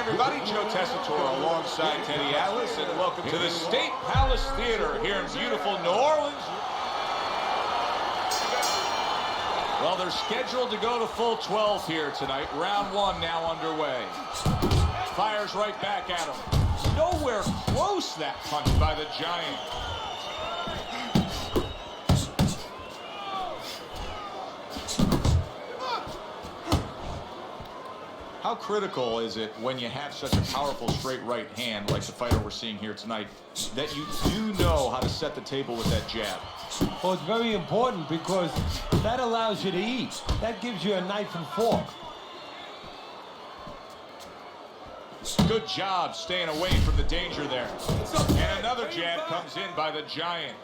everybody, Joe Tessitore alongside Teddy Atlas, and welcome to the State Palace Theater here in beautiful New Orleans. Well, they're scheduled to go to full 12 here tonight. Round one now underway. Fires right back at him. Nowhere close, that punch by the Giant. How critical is it when you have such a powerful straight right hand like the fighter we're seeing here tonight that you do know how to set the table with that jab? Well, it's very important because that allows you to eat. That gives you a knife and fork. Good job staying away from the danger there. And another jab comes in by the Giant.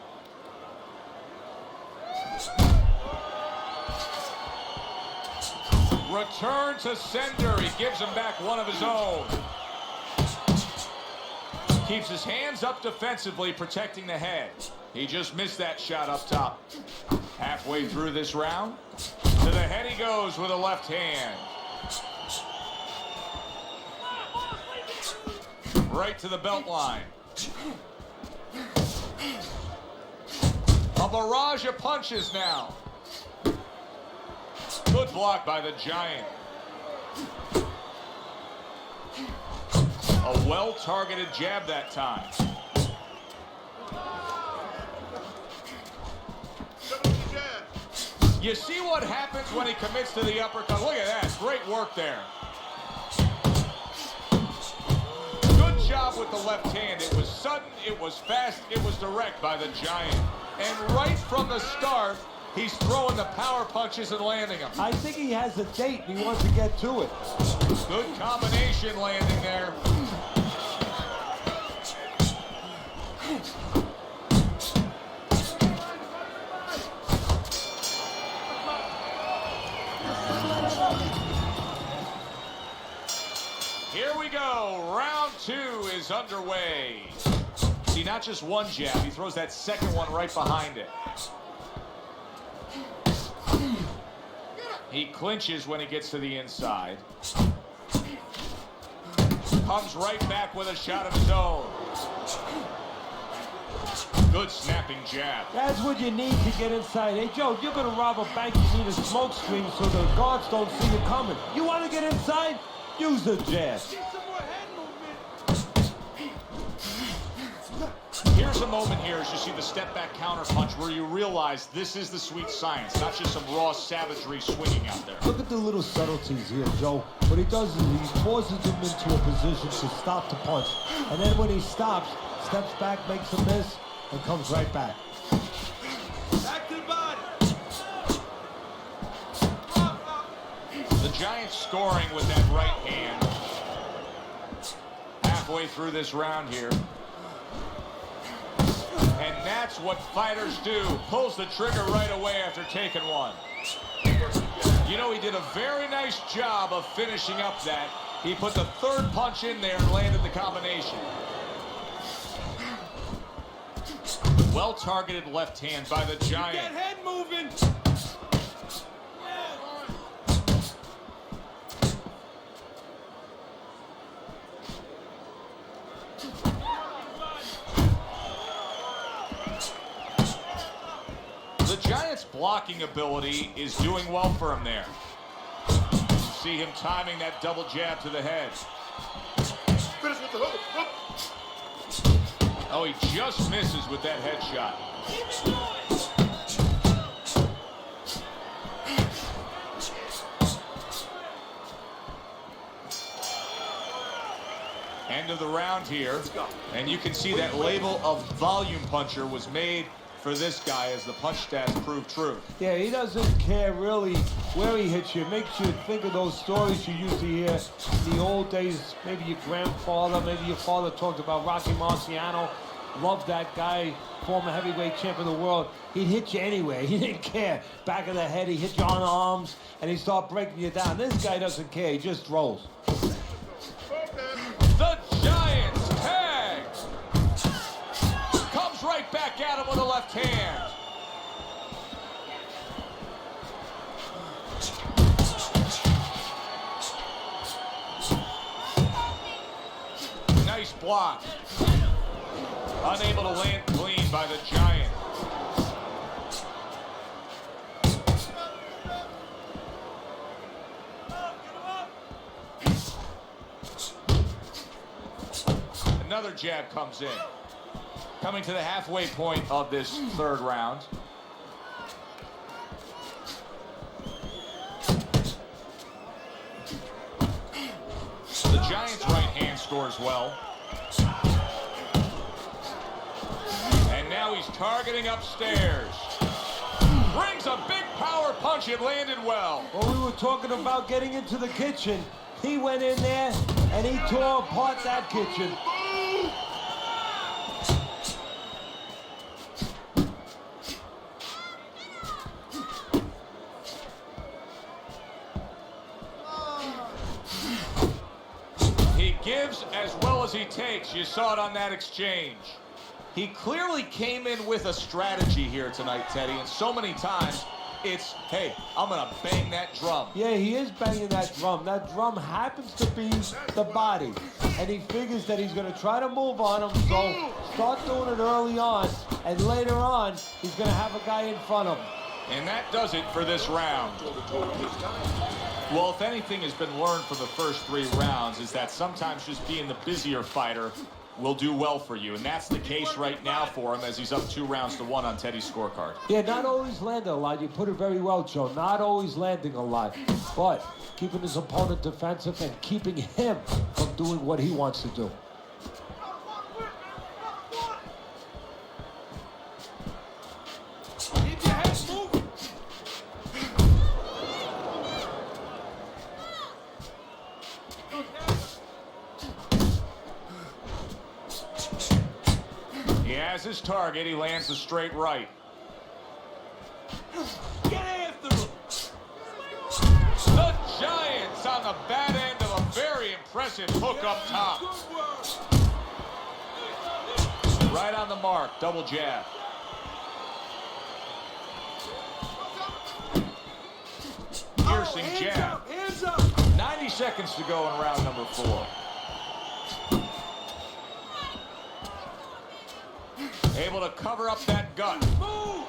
Return to sender. He gives him back one of his own. Keeps his hands up defensively, protecting the head. He just missed that shot up top. Halfway through this round, to the head he goes with a left hand. Right to the belt line. A barrage of punches now. Good block by the Giant. A well-targeted jab that time. You see what happens when he commits to the uppercut. Look at that. Great work there. Good job with the left hand. It was sudden, it was fast, it was direct by the Giant. And right from the start, he's throwing the power punches and landing them. I think he has a date and he wants to get to it. Good combination landing there. Here we go. Round two is underway. See, not just one jab. He throws that second one right behind it. He clinches when he gets to the inside. Comes right back with a shot of his own. Good snapping jab. That's what you need to get inside. Hey, Joe, if you're going to rob a bank, you need a smoke screen so the guards don't see you coming. You want to get inside? Use the jab. Here's a moment here as you see the step back counter punch where you realize this is the sweet science, not just some raw savagery swinging out there. Look at the little subtleties here, Joe. What he does is he forces him into a position to stop the punch. And then when he stops, steps back, makes a miss, and comes right back. Back to the body. The Giants scoring with that right hand. Halfway through this round here. And that's what fighters do. Pulls the trigger right away after taking one. You know, he did a very nice job of finishing up that. He put the third punch in there and landed the combination. Well-targeted left hand by the Giant. Get head moving. The Giants' blocking ability is doing well for him there. See him timing that double jab to the head. Finish with the hook. Oh, he just misses with that headshot. End of the round here. And you can see that label of volume puncher was made for this guy as the punch stats prove true. Yeah, he doesn't care really where he hits you. It makes you think of those stories you used to hear in the old days. Maybe your grandfather, maybe your father talked about Rocky Marciano. Loved that guy, former heavyweight champion of the world. He'd hit you anyway. He didn't care. Back of the head, he hit you on the arms, and he'd start breaking you down. This guy doesn't care. He just throws. The Giants tag. Comes right back at him with a left hand. block. Unable to land clean by the Giant. Another jab comes in. Coming to the halfway point of this third round. The Giant's right hand scores well. And now he's targeting upstairs. Brings a big power punch. It landed well. Well, we were talking about getting into the kitchen. He went in there and he tore apart that kitchen. He gives as well as he takes. You saw it on that exchange. He clearly came in with a strategy here tonight, Teddy, and so many times it's, hey, I'm going to bang that drum. Yeah, he is banging that drum. That drum happens to be the body. And he figures that he's going to try to move on him, so start doing it early on, and later on, he's going to have a guy in front of him. And that does it for this round. Well, if anything has been learned from the first 3 rounds is that sometimes just being the busier fighter will do well for you. And that's the case right now for him as he's up 2-1 on Teddy's scorecard. Yeah, not always landing a lot. You put it very well, Joe. Not always landing a lot. But keeping his opponent defensive and keeping him from doing what he wants to do. Keep your head moving. He has his target. He lands a straight right. Get after him. The Giants on the bad end of a very impressive hook up top. Good work. Right on the mark. Double jab. Piercing Hands jab. up, hands up. 90 seconds to go in round number 4. Able to cover up that gut. Move.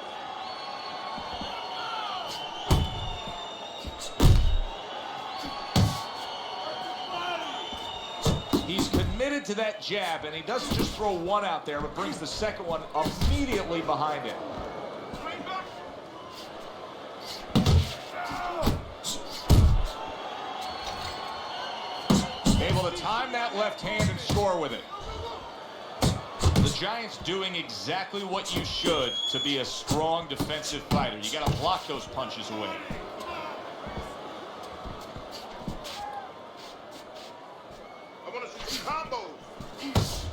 He's committed to that jab, and he doesn't just throw one out there, but brings the second one immediately behind it. Able to time that left hand and score with it. The Giants doing exactly what you should to be a strong defensive fighter. You got to block those punches away. I want to see some combos.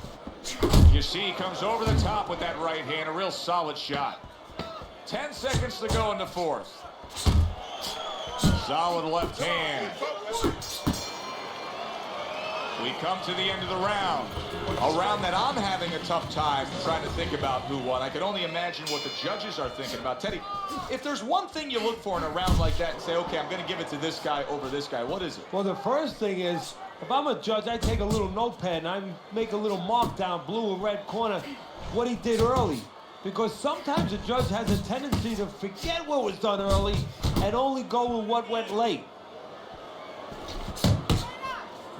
You see he comes over the top with that right hand, a real solid shot. 10 seconds to go in the 4th. Solid left hand. We come to the end of the round. A round that I'm having a tough time trying to think about who won. I can only imagine what the judges are thinking about. Teddy, if there's one thing you look for in a round like that and say, okay, I'm going to give it to this guy over this guy, what is it? Well, the first thing is, if I'm a judge, I take a little notepad and I make a little mark down blue or red corner what he did early. Because sometimes a judge has a tendency to forget what was done early and only go with what went late.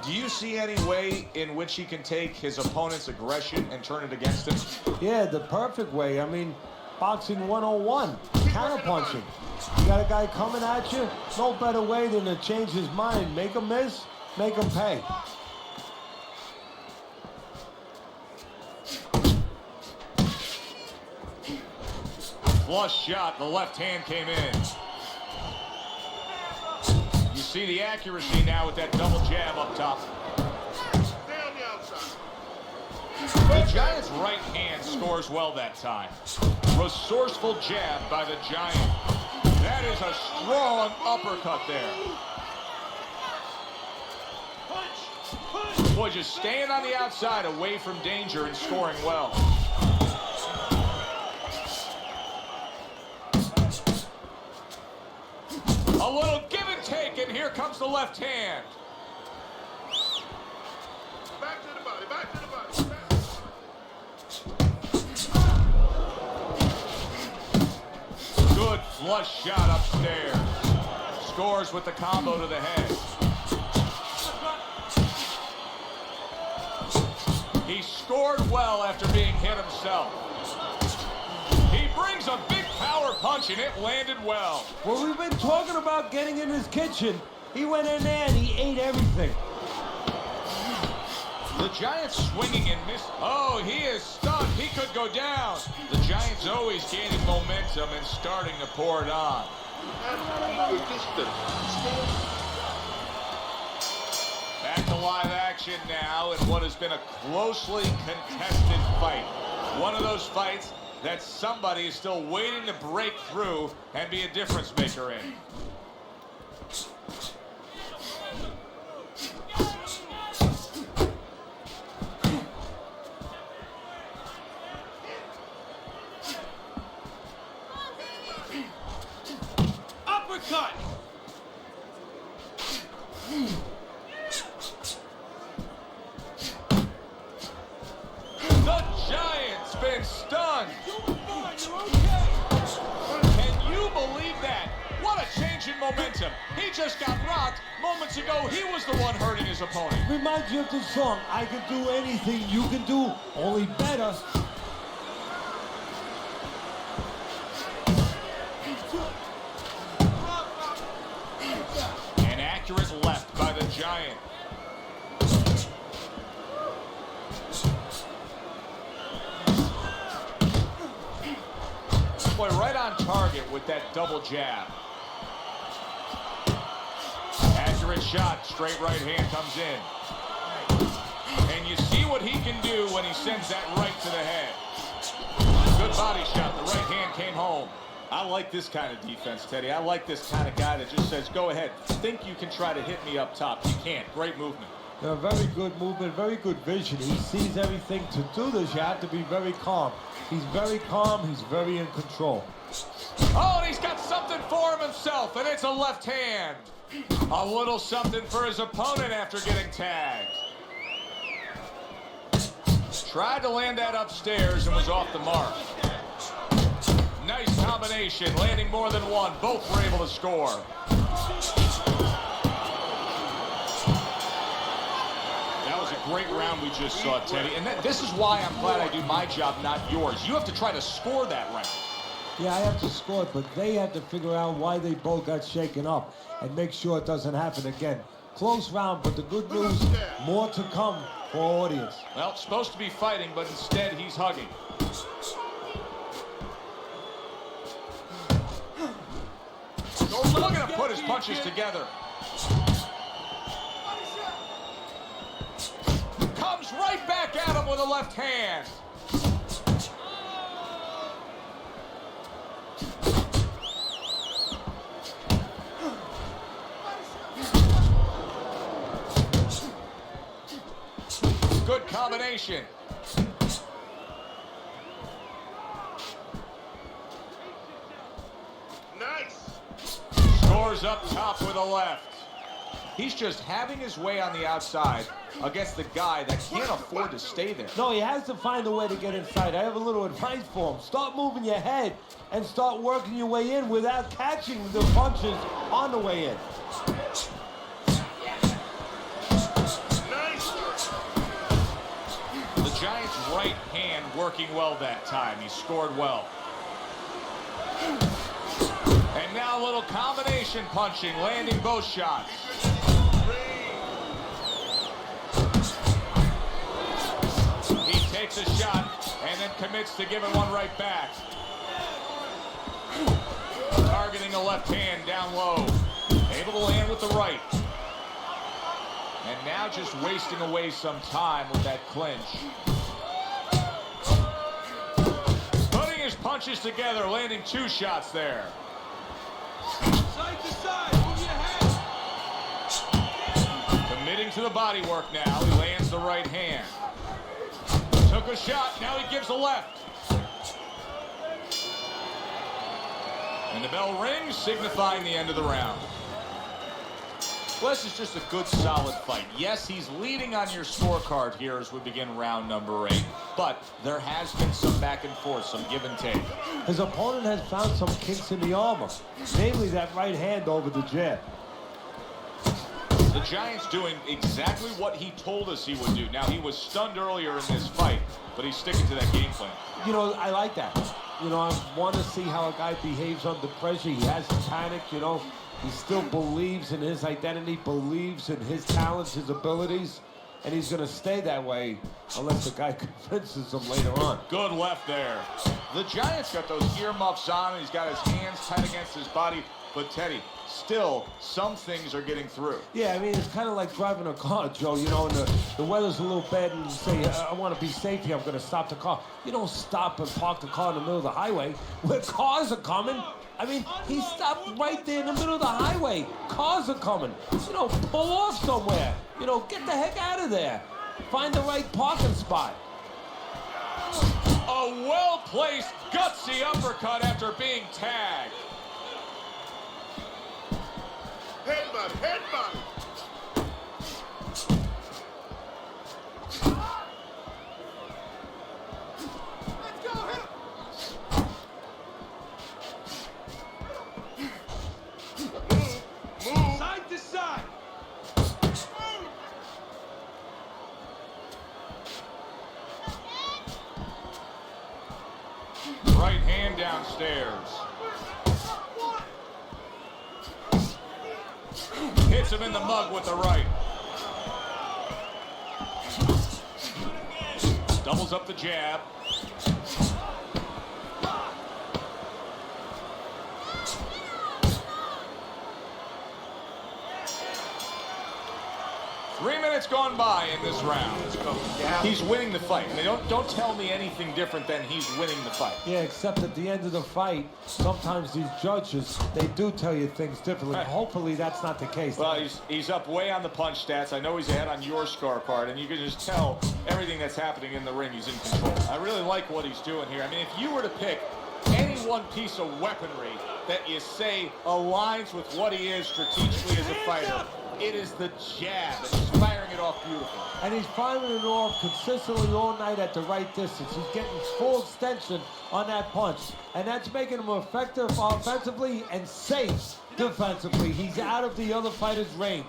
Do you see any way in which he can take his opponent's aggression and turn it against him? Yeah, the perfect way. I mean, boxing 101, counterpunching. You got a guy coming at you, no better way than to change his mind. Make him miss, make him pay. Flush shot, the left hand came in. You see the accuracy now with that double jab up top. Stay on the outside. The Giants' right hand scores well that time. Resourceful jab by the Giant. That is a strong uppercut there. Boy, just staying on the outside away from danger and scoring well. A little give and take, and here comes the left hand. Back to the body, back to the body. Flush shot upstairs. Scores with the combo to the head. He scored well after being hit himself. He brings a big power punch, and it landed well. Well, we've been talking about getting in his kitchen. He went in there and he ate everything. The Giants swinging and miss. Oh, he is stunned. He could go down. The Giants always gaining momentum and starting to pour it on. Back to live action now in what has been a closely contested fight. One of those fights that somebody is still waiting to break through and be a difference maker in. Uppercut! The Giants been stunned. Can you believe that? What a change in momentum. He just got rocked. Moments ago, he was the one hurting his opponent. Reminds you of the song, I can do anything you can do, only better. An accurate left by the Giant. Boy, right on target with that double jab. Accurate shot, straight right hand comes in. And you see what he can do when he sends that right to the head. Good body shot, the right hand came home. I like this kind of defense, Teddy. I like this kind of guy that just says, go ahead, think you can try to hit me up top. You can't. Great movement. Yeah, very good movement, very good vision. He sees everything. To do this, you have to be very calm. He's very calm, he's very in control. Oh, and he's got something for him himself, and it's a left hand. A little something for his opponent after getting tagged. Tried to land that upstairs and was off the mark. Nice combination, landing more than one. Both were able to score. That was a great round we just saw, Teddy. And this is why I'm glad I do my job, not yours. You have to try to score that round. Yeah, I have to score it, but they have to figure out why they both got shaken up and make sure it doesn't happen again. Close round, but the good news, more to come for our audience. Well, it's supposed to be fighting, but instead he's hugging. Looking to put his punches together. Comes right back at him with a left hand. Good combination. Nice! Scores up top with a left. He's just having his way on the outside against the guy that can't afford to stay there. No, he has to find a way to get inside. I have a little advice for him. Start moving your head and start working your way in without catching the punches on the way in. Nice! The Giants' right hand working well that time. He scored well. And now a little combination punching, landing both shots. He takes a shot and then commits to giving one right back. Targeting a left hand down low. Able to land with the right. And now just wasting away some time with that clinch. Putting his punches together, landing two shots there. Side to side, move your head! Committing to the body work now. He lands the right hand. Took a shot, now he gives a left. And the bell rings, signifying the end of the round. Well, this is just a good, solid fight. Yes, he's leading on your scorecard here as we begin round number 8, but there has been some back and forth, some give and take. His opponent has found some kinks in the armor, namely that right hand over the jab. The Giant's doing exactly what he told us he would do. Now, he was stunned earlier in this fight, but he's sticking to that game plan. You know, I like that. You know, I want to see how a guy behaves under pressure. He hasn't panicked, you know. He still believes in his identity, believes in his talents, his abilities, and he's going to stay that way unless the guy convinces him later on. Good left there. The Giant's got those earmuffs on, and he's got his hands tight against his body. But, Teddy, still, some things are getting through. Yeah, I mean, it's kind of like driving a car, Joe. You know, and the weather's a little bad, and you say, I want to be safe here, I'm going to stop the car. You don't stop and park the car in the middle of the highway where cars are coming. I mean, he stopped right there in the middle of the highway. Cars are coming. You know, pull off somewhere. You know, get the heck out of there. Find the right parking spot. A well-placed, gutsy uppercut after being tagged. Headbutt, headbutt. Let's go, hit him. Move. Side to side. Right hand downstairs. Hits him in the mug with the right. Doubles up the jab. Three minutes gone by in this round. He's winning the fight. I mean, don't tell me anything different than he's winning the fight. Yeah, except at the end of the fight, sometimes these judges, they do tell you things differently. Right. Hopefully that's not the case. Well, he's up way on the punch stats. I know he's ahead on your scorecard, and you can just tell everything that's happening in the ring, he's in control. I really like what he's doing here. I mean, if you were to pick any one piece of weaponry that you say aligns with what he is strategically as a fighter, it is the jab, and he's firing it off beautifully. And he's firing it off consistently all night at the right distance. He's getting full extension on that punch. And that's making him effective offensively and safe defensively. He's out of the other fighter's range.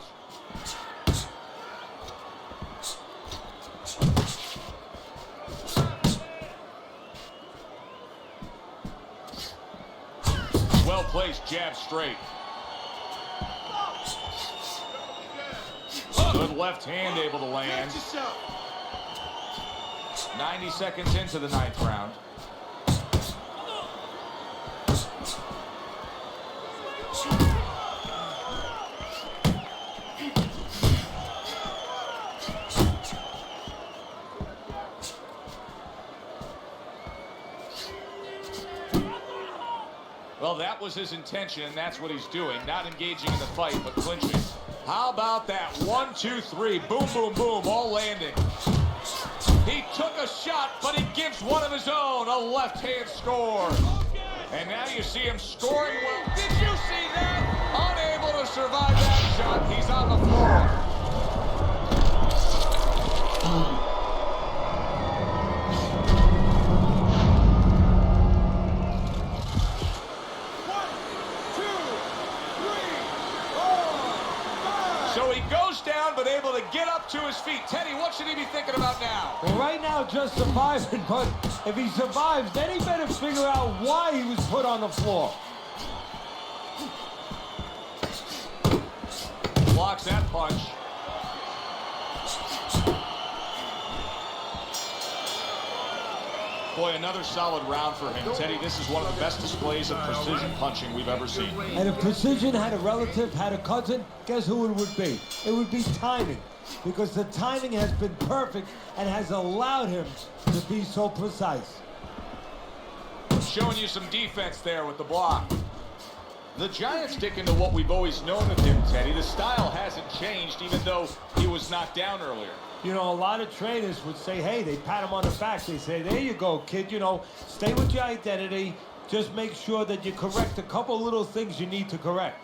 Well placed, jab straight. Good left hand able to land. 90 seconds into the 9th round. Well, that was his intention, and that's what he's doing. Not engaging in the fight, but clinching. How about that? 1, 2, 3. Boom, boom, boom. All landing. He took a shot, but he gives one of his own. A left-hand score. And now you see him scoring well. Did you see that? Unable to survive that shot. He's on the floor. So he goes down, but able to get up to his feet. Teddy, what should he be thinking about now? Well, right now, just surviving, but if he survives, then he better figure out why he was put on the floor. Blocks that punch. Boy, another solid round for him. Teddy, this is one of the best displays of precision punching we've ever seen. And if precision had a relative, had a cousin, guess who it would be? It would be timing. Because the timing has been perfect and has allowed him to be so precise. Showing you some defense there with the block. The Giant's sticking to what we've always known of him, Teddy. The style hasn't changed, even though he was knocked down earlier. You know, a lot of trainers would say, hey, they pat him on the back. They say, there you go, kid. You know, stay with your identity. Just make sure that you correct a couple little things you need to correct.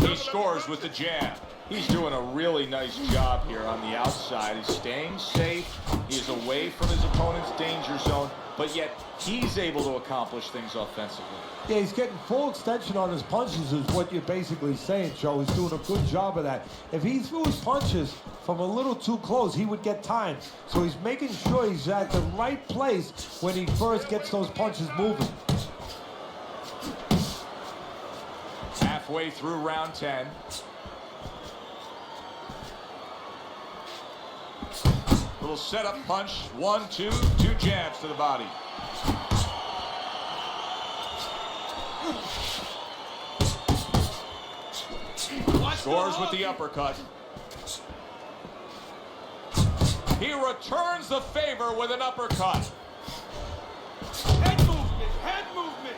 He scores with the jab. He's doing a really nice job here on the outside. He's staying safe. He's away from his opponent's danger zone, but yet he's able to accomplish things offensively. Yeah, he's getting full extension on his punches is what you're basically saying, Joe. He's doing a good job of that. If he threw his punches from a little too close, he would get time. So he's making sure he's at the right place when he first gets those punches moving. Halfway through round 10. Little setup punch. 1, 2, 2 jabs to the body. Scores with the uppercut. He returns the favor with an uppercut. Head movement, head movement.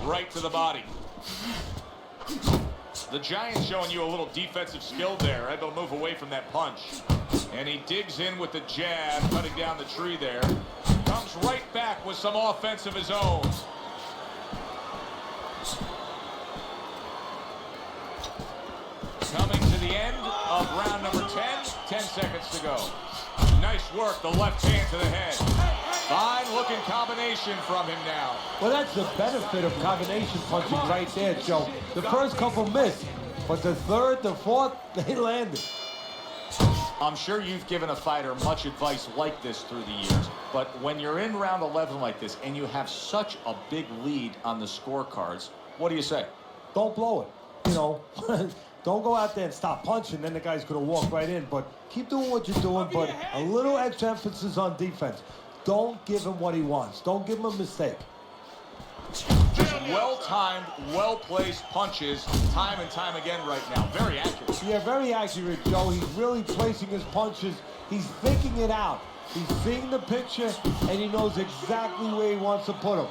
Right to the body. The Giant showing you a little defensive skill there, able to move away from that punch. And he digs in with the jab, cutting down the tree there. Comes right back with some offense of his own. Coming to the end of round number 10. 10 seconds to go. Nice work, the left hand to the head. Fine looking combination from him now. Well, that's the benefit of combination punching right there, Joe. The first couple missed, but the third, the fourth, they landed. I'm sure you've given a fighter much advice like this through the years, but when you're in round 11 like this and you have such a big lead on the scorecards, what do you say? Don't blow it, you know. Don't go out there and stop punching, then the guy's going to walk right in. But keep doing what you're doing, but a little extra emphasis on defense. Don't give him what he wants. Don't give him a mistake. Just well-timed, well-placed punches time and time again right now. Very accurate. Yeah, very accurate, Joe. He's really placing his punches. He's thinking it out. He's seeing the picture, and he knows exactly where he wants to put them.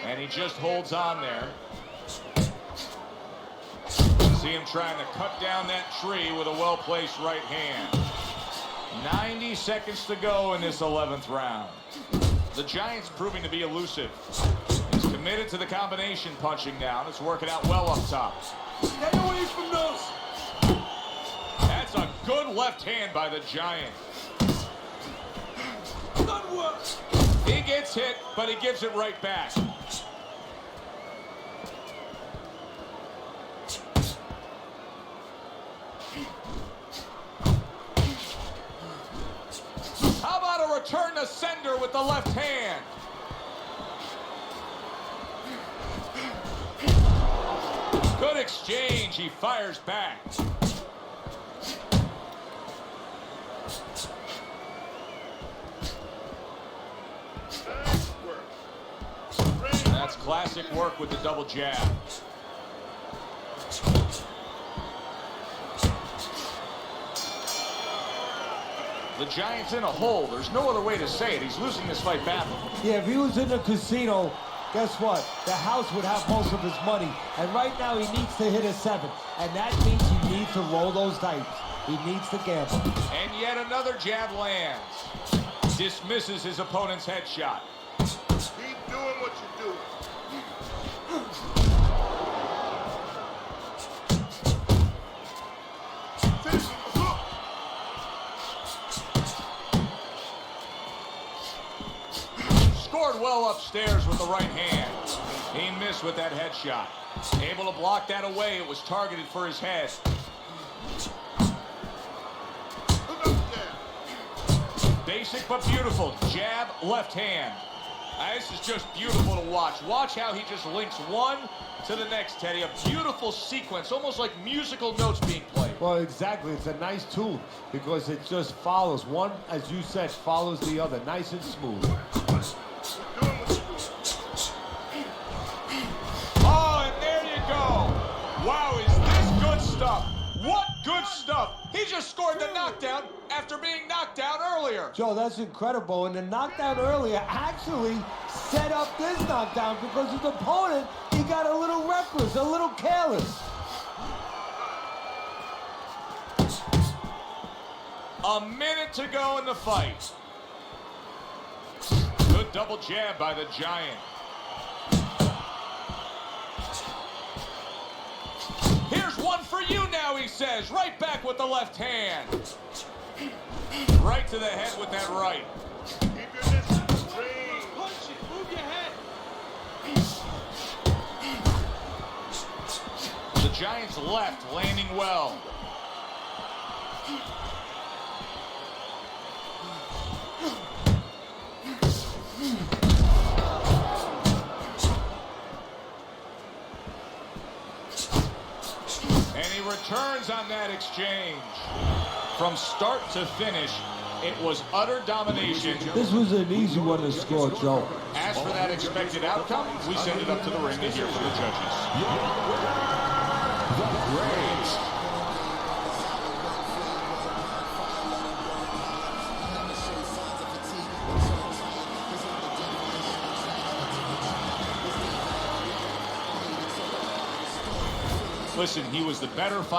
And he just holds on there. See him trying to cut down that tree with a well-placed right hand. 90 seconds to go in this 11th round. The Giant's proving to be elusive. He's committed to the combination punching now, and it's working out well up top. Stay away from those. That's a good left hand by the Giant. Good work. He gets hit, but he gives it right back. How about a return to sender with the left hand? Good exchange. He fires back. That's classic work with the double jab. The Giant's in a hole. There's no other way to say it. He's losing this fight badly. Yeah, if he was in the casino, guess what? The house would have most of his money. And right now, he needs to hit a 7. And that means he needs to roll those dice. He needs to gamble. And yet another jab lands. Dismisses his opponent's headshot. Keep doing what you're doing. Scored well upstairs with the right hand. He missed with that headshot. Able to block that away. It was targeted for his head. Basic but beautiful. Jab, left hand. This is just beautiful to watch. Watch how he just links one to the next, Teddy. A beautiful sequence, almost like musical notes being played. Well, exactly. It's a nice tune because it just follows. One, as you said, follows the other. Nice and smooth. Oh, and there you go. Wow, is this good stuff? What good stuff. He just scored the knockdown after being being knocked out earlier. Joe, that's incredible. And the knockdown earlier actually set up this knockdown because his opponent, he got a little reckless, a little careless. A minute to go in the fight. Good double jab by the Giant. Here's one for you now, he says. Right back with the left hand. Right to the head with that right. Keep your distance, Green. Punch it. Move your head. The Giant's left landing well. And he returns on that exchange. From start to finish, it was utter domination. This was an easy one to score, Joe. As for that expected outcome, we send it up to the ring to hear from the judges. Listen, he was the better fighter.